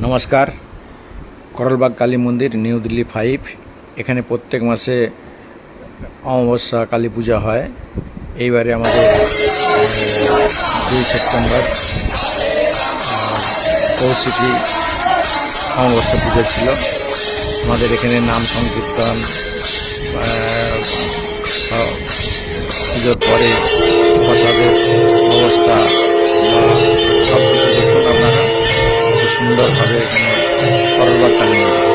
নমস্কার। করলবাগ কালী মন্দির, নিউ দিল্লি 5। এখানে প্রত্যেক মাসে অমাবস্যা কালী পূজা হয়। এইবারে আমাদের 2 সেপ্টেম্বর কৌশিকী অমাবস্যা পূজা ছিল। আমাদের এখানে নাম সংকীর্তন, পুজোর পরে প্রসাদের ব্যবস্থা সব কিছু দেখুন আপনারা। খুব সুন্দরভাবে এখানে করলবাগ কালী মন্দির।